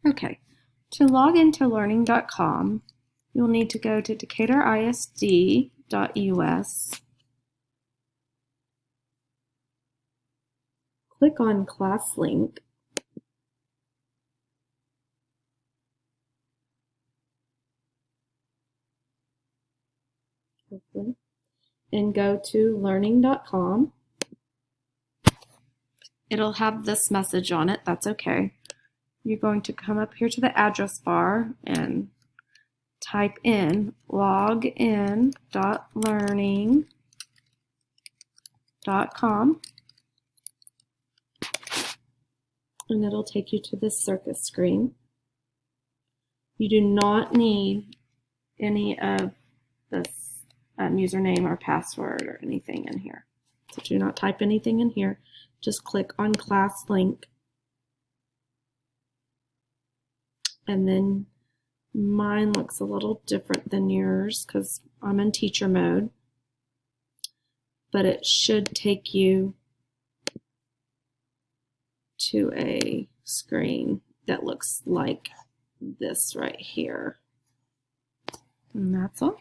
Okay, to log into learning.com, you'll need to go to decaturisd.us, click on class link, and go to learning.com. It'll have this message on it, that's okay. You're going to come up here to the address bar and type in login.learning.com, and it'll take you to this circus screen. You do not need any of this username or password or anything in here. So do not type anything in here. Just click on class link. And then mine looks a little different than yours because I'm in teacher mode. But it should take you to a screen that looks like this right here. And that's all.